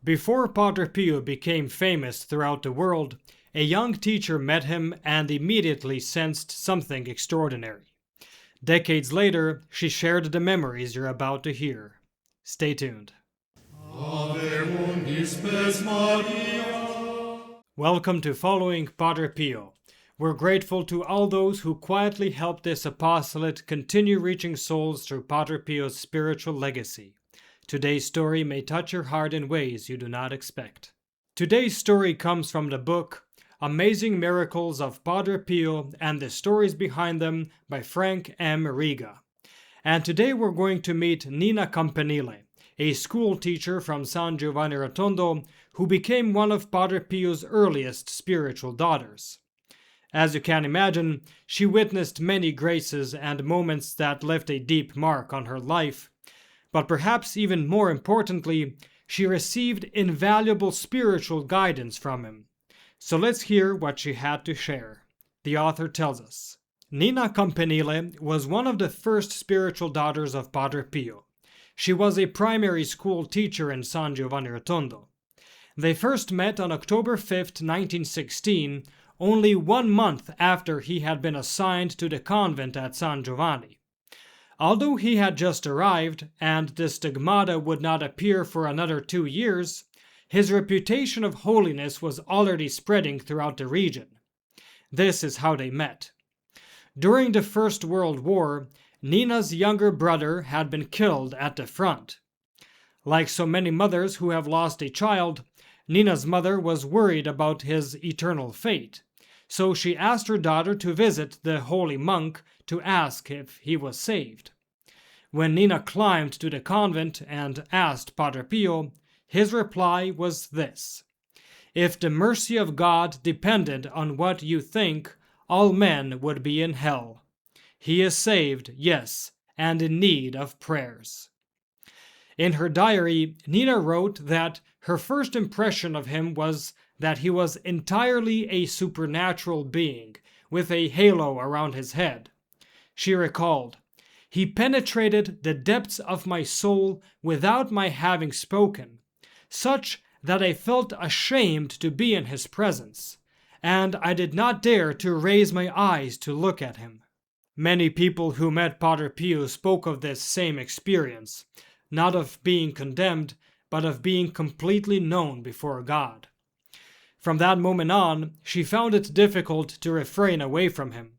Before Padre Pio became famous throughout the world, a young teacher met him and immediately sensed something extraordinary. Decades later, she shared the memories you're about to hear. Stay tuned. Welcome to Following Padre Pio. We're grateful to all those who quietly helped this apostolate continue reaching souls through Padre Pio's spiritual legacy. Today's story may touch your heart in ways you do not expect. Today's story comes from the book Amazing Miracles of Padre Pio and the Stories Behind Them by Frank M. Riga. And today we're going to meet Nina Campanile, a school teacher from San Giovanni Rotondo who became one of Padre Pio's earliest spiritual daughters. As you can imagine, she witnessed many graces and moments that left a deep mark on her life. But perhaps even more importantly, she received invaluable spiritual guidance from him. So let's hear what she had to share. The author tells us. Nina Campanile was one of the first spiritual daughters of Padre Pio. She was a primary school teacher in San Giovanni Rotondo. They first met on October 5, 1916, only 1 month after he had been assigned to the convent at San Giovanni. Although he had just arrived, and the stigmata would not appear for another 2 years, his reputation of holiness was already spreading throughout the region. This is how they met. During the First World War, Nina's younger brother had been killed at the front. Like so many mothers who have lost a child, Nina's mother was worried about his eternal fate, so she asked her daughter to visit the holy monk to ask if he was saved. When Nina climbed to the convent and asked Padre Pio, his reply was this: "If the mercy of God depended on what you think, all men would be in hell. He is saved, yes, and in need of prayers." In her diary, Nina wrote that her first impression of him was that he was entirely a supernatural being, with a halo around his head. She recalled, "He penetrated the depths of my soul without my having spoken, such that I felt ashamed to be in his presence, and I did not dare to raise my eyes to look at him." Many people who met Padre Pio spoke of this same experience, not of being condemned, but of being completely known before God. From that moment on, she found it difficult to refrain away from him.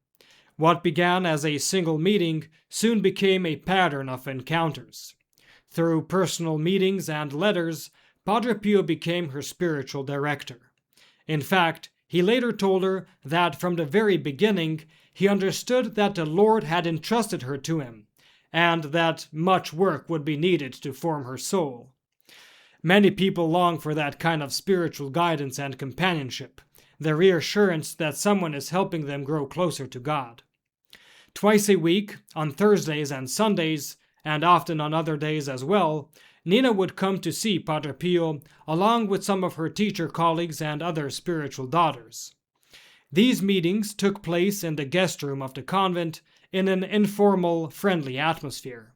What began as a single meeting soon became a pattern of encounters. Through personal meetings and letters, Padre Pio became her spiritual director. In fact, he later told her that from the very beginning, he understood that the Lord had entrusted her to him, and that much work would be needed to form her soul. Many people long for that kind of spiritual guidance and companionship, the reassurance that someone is helping them grow closer to God. Twice a week, on Thursdays and Sundays, and often on other days as well, Nina would come to see Padre Pio along with some of her teacher colleagues and other spiritual daughters. These meetings took place in the guest room of the convent in an informal, friendly atmosphere.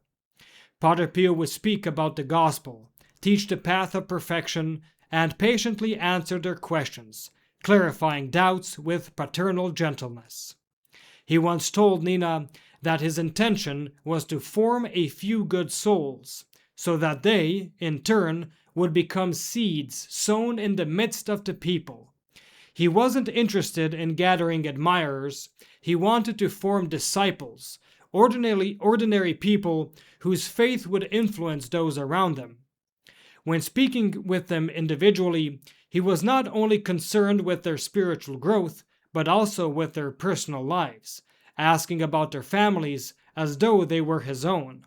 Padre Pio would speak about the gospel, teach the path of perfection, and patiently answer their questions, clarifying doubts with paternal gentleness. He once told Nina that his intention was to form a few good souls, so that they, in turn, would become seeds sown in the midst of the people. He wasn't interested in gathering admirers. He wanted to form disciples, ordinary people whose faith would influence those around them. When speaking with them individually, he was not only concerned with their spiritual growth, but also with their personal lives, asking about their families as though they were his own.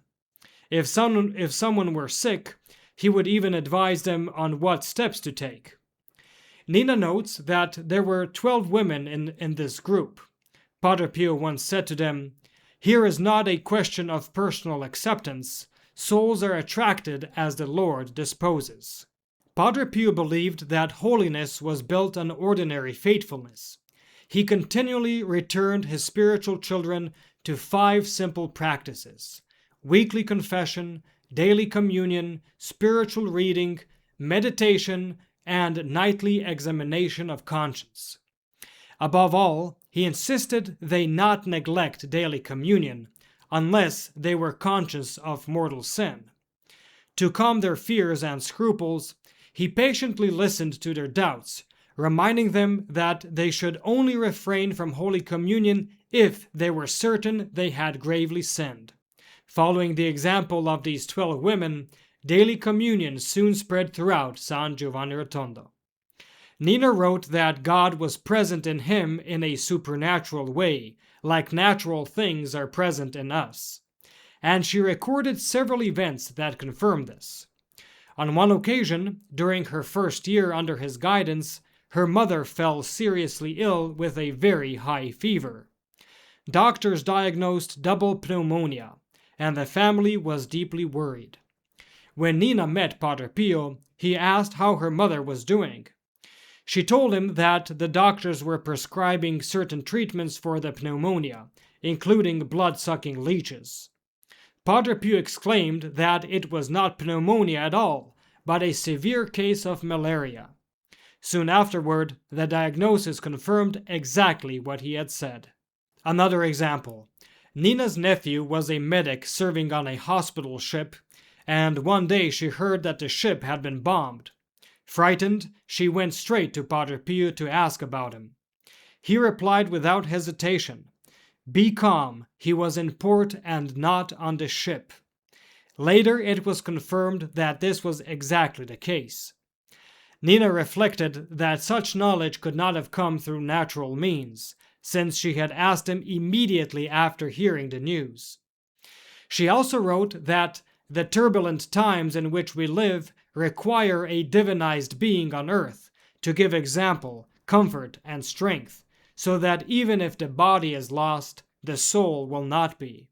If someone were sick, he would even advise them on what steps to take. Nina notes that there were 12 women in this group. Padre Pio once said to them, "Here is not a question of personal acceptance. Souls are attracted as the Lord disposes." Padre Pio believed that holiness was built on ordinary faithfulness. He continually returned his spiritual children to 5 simple practices: weekly confession, daily communion, spiritual reading, meditation, and nightly examination of conscience. Above all, he insisted they not neglect daily communion unless they were conscious of mortal sin. To calm their fears and scruples, he patiently listened to their doubts, reminding them that they should only refrain from Holy Communion if they were certain they had gravely sinned. Following the example of these 12 women, daily communion soon spread throughout San Giovanni Rotondo. Nina wrote that God was present in him in a supernatural way, like natural things are present in us. And she recorded several events that confirm this. On one occasion, during her first year under his guidance, her mother fell seriously ill with a very high fever. Doctors diagnosed double pneumonia, and the family was deeply worried. When Nina met Padre Pio, he asked how her mother was doing. She told him that the doctors were prescribing certain treatments for the pneumonia, including blood-sucking leeches. Padre Pio exclaimed that it was not pneumonia at all, but a severe case of malaria. Soon afterward, the diagnosis confirmed exactly what he had said. Another example. Nina's nephew was a medic serving on a hospital ship, and one day she heard that the ship had been bombed. Frightened, she went straight to Padre Pio to ask about him. He replied without hesitation, "Be calm, he was in port and not on the ship." Later it was confirmed that this was exactly the case. Nina reflected that such knowledge could not have come through natural means, since she had asked him immediately after hearing the news. She also wrote that the turbulent times in which we live require a divinized being on earth to give example, comfort, and strength, so that even if the body is lost, the soul will not be.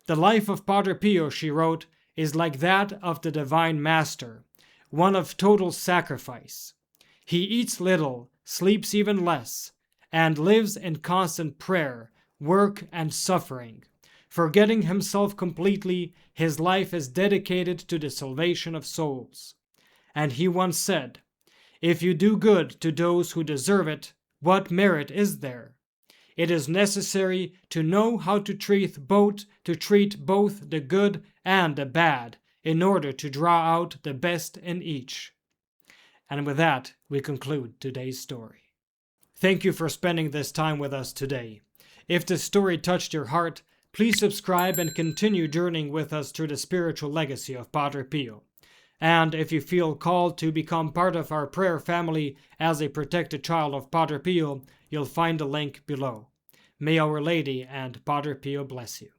The life of Padre Pio, she wrote, is like that of the Divine Master, one of total sacrifice. He eats little, sleeps even less, and lives in constant prayer, work, and suffering. Forgetting himself completely, his life is dedicated to the salvation of souls. And he once said, "If you do good to those who deserve it, what merit is there? It is necessary to know how to treat both the good and the bad, in order to draw out the best in each." And with that, we conclude today's story. Thank you for spending this time with us today. If this story touched your heart, please subscribe and continue journeying with us through the spiritual legacy of Padre Pio. And if you feel called to become part of our prayer family as a protected child of Padre Pio, you'll find the link below. May Our Lady and Padre Pio bless you.